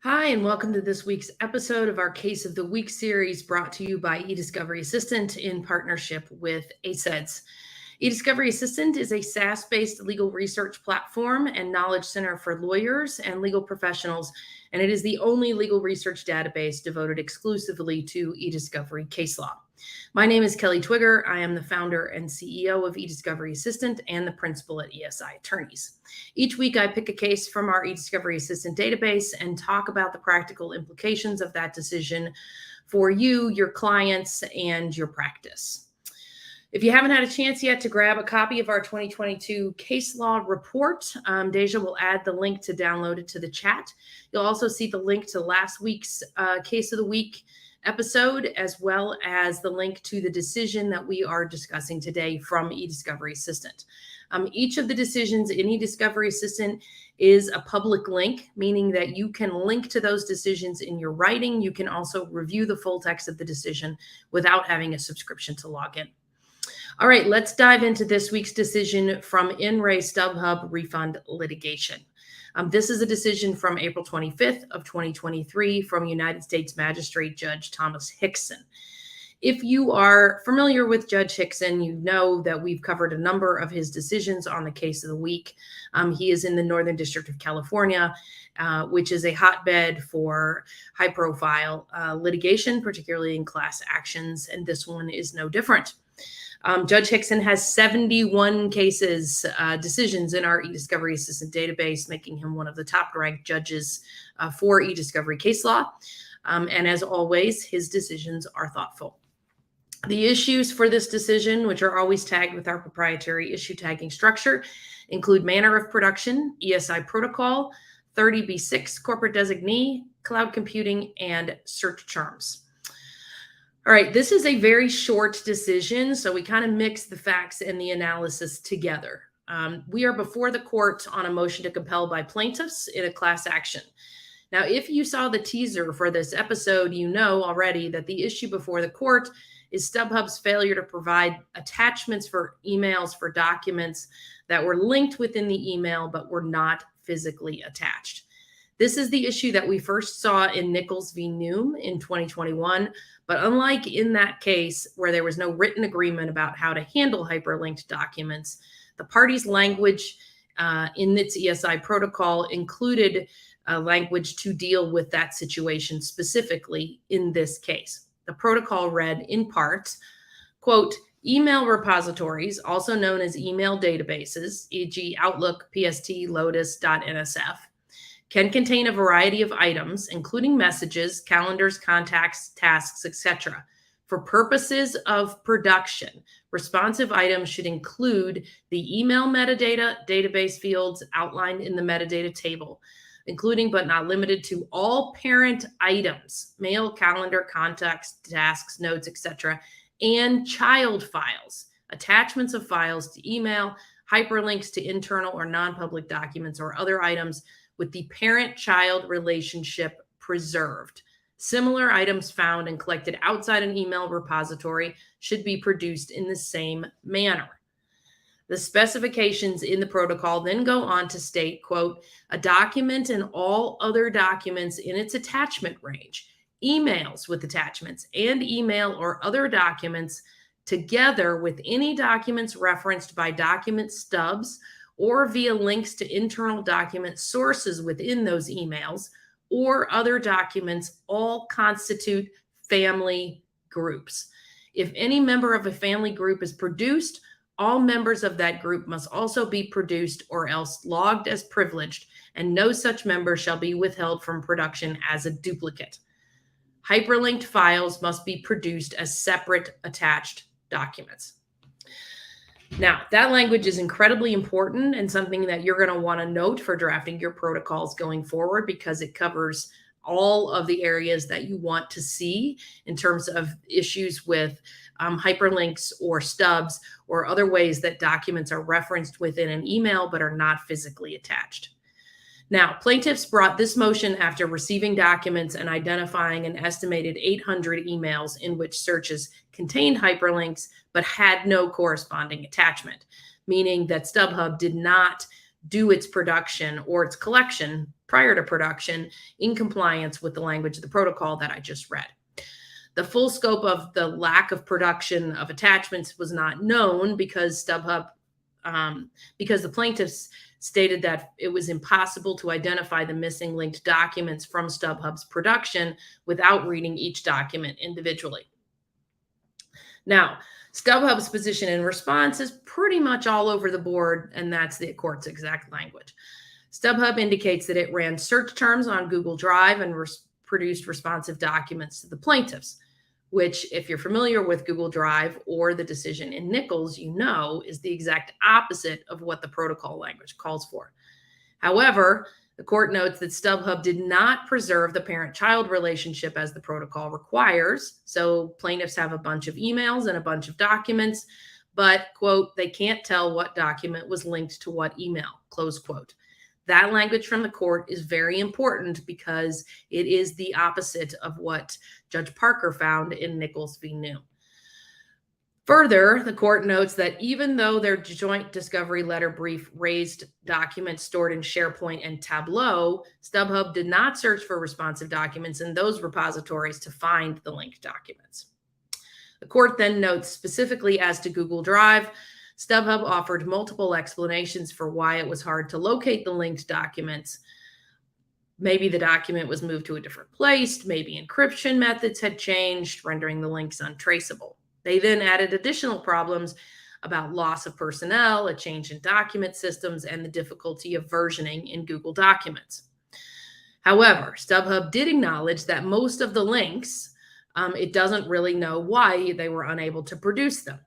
Hi, and welcome to this week's episode of our Case of the Week series brought to you by eDiscovery Assistant in partnership with 𝐒𝐭𝐻. eDiscovery Assistant is a SaaS-based legal research platform and knowledge center for lawyers and legal professionals, and it is the only legal research database devoted exclusively to eDiscovery case law. My name is Kelly Twigger. I am the founder and CEO of eDiscovery Assistant and the principal at ESI Attorneys. Each week, I pick a case from our eDiscovery Assistant database and talk about the practical implications of that decision for you, your clients, and your practice. If you haven't had a chance yet to grab a copy of our 2022 case law report, Deja will add the link to download it to the chat. You'll also see the link to last week's Case of the Week episode, as well as the link to the decision that we are discussing today from eDiscovery Assistant. Each of the decisions in eDiscovery Assistant is a public link, meaning that you can link to those decisions in your writing. You can also review the full text of the decision without having a subscription to log in. All right, let's dive into this week's decision from In Re StubHub refund litigation. This is a decision from April 25th of 2023 from United States Magistrate Judge Thomas 𝐒𝐭𝐿. If you are familiar with Judge 𝐒𝐭𝐿, you know that we've covered a number of his decisions on the Case of the Week. He is in the Northern District of California, which is a hotbed for high-profile litigation, particularly in class actions, and this one is no different. Judge 𝐒𝐭𝐿 has 71 decisions in our eDiscovery Assistant database, making him one of the top-ranked judges for eDiscovery case law. And as always, his decisions are thoughtful. The issues for this decision, which are always tagged with our proprietary issue tagging structure, include manner of production, ESI protocol, 30b-6 corporate designee, cloud computing, and search terms. All right, this is a very short decision, so we kind of mix the facts and the analysis together. We are before the court on a motion to compel by plaintiffs in a class action. Now, if you saw the teaser for this episode, you know already that the issue before the court is StubHub's failure to provide attachments for emails for documents that were linked within the email but were not physically attached. This is the issue that we first saw in Nichols v. Noom in 2021, but unlike in that case where there was no written agreement about how to handle hyperlinked documents, the party's language in its ESI protocol included language to deal with that situation specifically in this case. The protocol read in part, quote, email repositories, also known as email databases, e.g. Outlook, PST, Lotus.nsf, can contain a variety of items, including messages, calendars, contacts, tasks, etc. For purposes of production, responsive items should include the email metadata, database fields outlined in the metadata table, including but not limited to all parent items, mail, calendar, contacts, tasks, notes, etc., and child files, attachments of files to email, hyperlinks to internal or non-public documents or other items with the parent-child relationship preserved. Similar items found and collected outside an email repository should be produced in the same manner. The specifications in the protocol then go on to state, quote, a document and all other documents in its attachment range, emails with attachments, and email or other documents together with any documents referenced by document stubs or via links to internal document sources within those emails or other documents, all constitute family groups. If any member of a family group is produced, all members of that group must also be produced or else logged as privileged, and no such member shall be withheld from production as a duplicate. Hyperlinked files must be produced as separate attached documents. Now, that language is incredibly important and something that you're going to want to note for drafting your protocols going forward because it covers all of the areas that you want to see in terms of issues with hyperlinks or stubs or other ways that documents are referenced within an email but are not physically attached. Now, plaintiffs brought this motion after receiving documents and identifying an estimated 800 emails in which searches contained hyperlinks but had no corresponding attachment, meaning that StubHub did not do its production or its collection prior to production in compliance with the language of the protocol that I just read. The full scope of the lack of production of attachments was not known because because the plaintiffs stated that it was impossible to identify the missing linked documents from StubHub's production without reading each document individually. Now, StubHub's position in response is pretty much all over the board, and that's the court's exact language. StubHub indicates that it ran search terms on Google Drive and produced responsive documents to the plaintiffs, which, if you're familiar with Google Drive or the decision in Nichols, you know is the exact opposite of what the protocol language calls for. However, the court notes that StubHub did not preserve the parent-child relationship as the protocol requires. So plaintiffs have a bunch of emails and a bunch of documents, but, quote, they can't tell what document was linked to what email, close quote. That language from the court is very important because it is the opposite of what Judge Parker found in Nichols v. New. Further, the court notes that even though their joint discovery letter brief raised documents stored in SharePoint and Tableau, StubHub did not search for responsive documents in those repositories to find the linked documents. The court then notes specifically as to Google Drive, StubHub offered multiple explanations for why it was hard to locate the linked documents. Maybe the document was moved to a different place, maybe encryption methods had changed, rendering the links untraceable. They then added additional problems about loss of personnel, a change in document systems, and the difficulty of versioning in Google Documents. However, StubHub did acknowledge that most of the links, it doesn't really know why they were unable to produce them.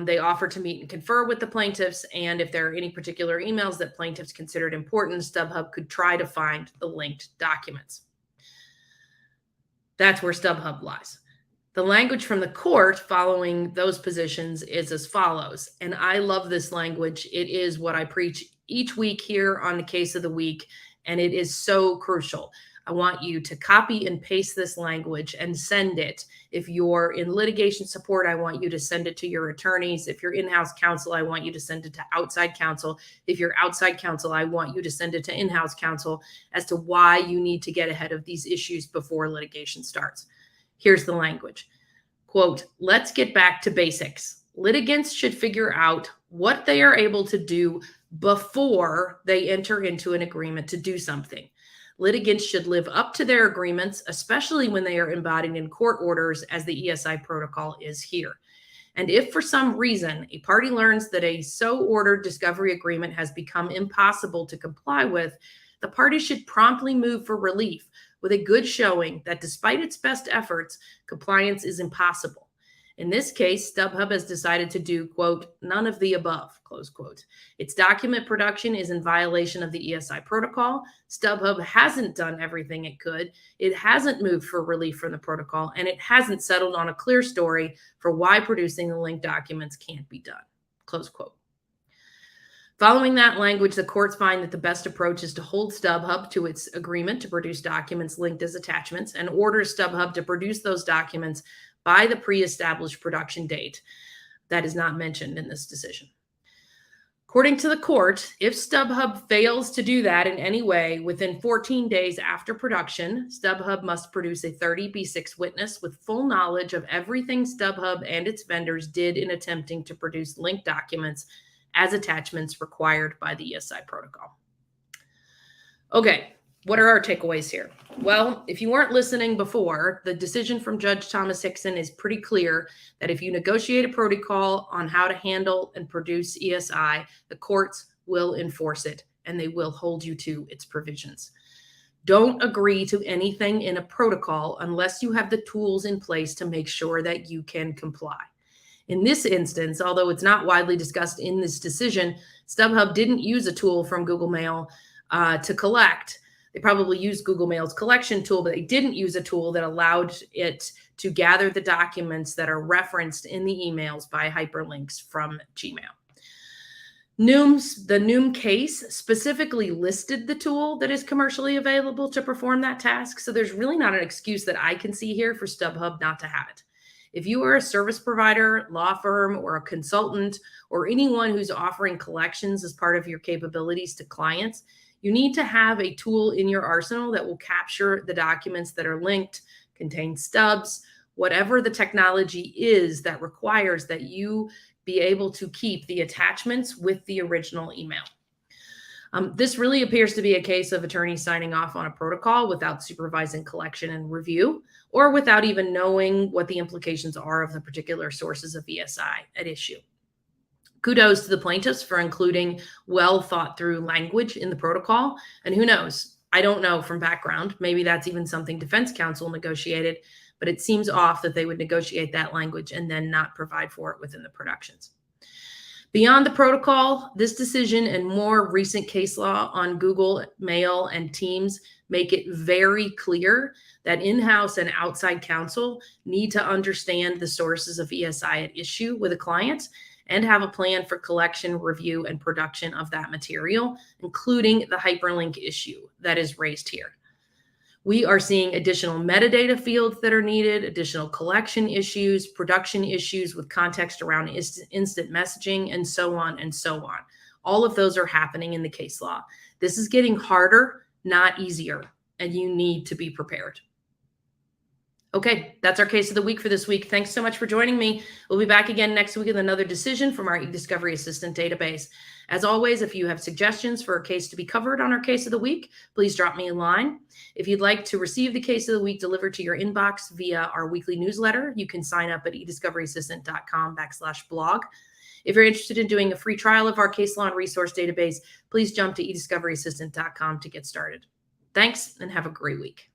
They offered to meet and confer with the plaintiffs, and if there are any particular emails that plaintiffs considered important, StubHub could try to find the linked documents. That's where StubHub lies. The language from the court following those positions is as follows, and I love this language. It is what I preach each week here on the Case of the Week, and it is so crucial. I want you to copy and paste this language and send it. If you're in litigation support, I want you to send it to your attorneys. If you're in-house counsel, I want you to send it to outside counsel. If you're outside counsel, I want you to send it to in-house counsel as to why you need to get ahead of these issues before litigation starts. Here's the language. Quote, let's get back to basics. Litigants should figure out what they are able to do before they enter into an agreement to do something. Litigants should live up to their agreements, especially when they are embodied in court orders, as the ESI protocol is here. And if for some reason a party learns that a so-ordered discovery agreement has become impossible to comply with, the party should promptly move for relief with a good showing that despite its best efforts, compliance is impossible. In this case, StubHub has decided to do, quote, none of the above, close quote. Its document production is in violation of the ESI protocol. StubHub hasn't done everything it could. It hasn't moved for relief from the protocol, and it hasn't settled on a clear story for why producing the linked documents can't be done, close quote. Following that language, the courts find that the best approach is to hold StubHub to its agreement to produce documents linked as attachments and orders StubHub to produce those documents by the pre-established production date that is not mentioned in this decision. According to the court, if StubHub fails to do that in any way within 14 days after production, StubHub must produce a 30B6 witness with full knowledge of everything StubHub and its vendors did in attempting to produce linked documents as attachments required by the ESI protocol. Okay, what are our takeaways here? Well, if you weren't listening before, the decision from Judge Thomas Hickson is pretty clear that if you negotiate a protocol on how to handle and produce ESI, the courts will enforce it and they will hold you to its provisions. Don't agree to anything in a protocol unless you have the tools in place to make sure that you can comply. In this instance, although it's not widely discussed in this decision, StubHub didn't use a tool from Google Mail to collect. They probably used Google Mail's collection tool, but they didn't use a tool that allowed it to gather the documents that are referenced in the emails by hyperlinks from Gmail. The 𝐒𝐭𝐮𝐇𝐮 case specifically listed the tool that is commercially available to perform that task, so there's really not an excuse that I can see here for StubHub not to have it. If you are a service provider, law firm, or a consultant, or anyone who's offering collections as part of your capabilities to clients, you need to have a tool in your arsenal that will capture the documents that are linked, contain stubs, whatever the technology is that requires that you be able to keep the attachments with the original email. This really appears to be a case of attorneys signing off on a protocol without supervising collection and review, or without even knowing what the implications are of the particular sources of ESI at issue. Kudos to the plaintiffs for including well thought through language in the protocol. And who knows? I don't know from background. Maybe that's even something defense counsel negotiated, but it seems off that they would negotiate that language and then not provide for it within the productions. Beyond the protocol, this decision and more recent case law on Google, Mail, and Teams make it very clear that in-house and outside counsel need to understand the sources of ESI at issue with a client and have a plan for collection, review, and production of that material, including the hyperlink issue that is raised here. We are seeing additional metadata fields that are needed, additional collection issues, production issues with context around instant messaging, and so on and so on. All of those are happening in the case law. This is getting harder, not easier, and you need to be prepared. Okay, that's our case of the week for this week. Thanks so much for joining me. We'll be back again next week with another decision from our eDiscovery Assistant database. As always, if you have suggestions for a case to be covered on our case of the week, please drop me a line. If you'd like to receive the case of the week delivered to your inbox via our weekly newsletter, you can sign up at ediscoveryassistant.com/blog. If you're interested in doing a free trial of our case law and resource database, please jump to ediscoveryassistant.com to get started. Thanks and have a great week.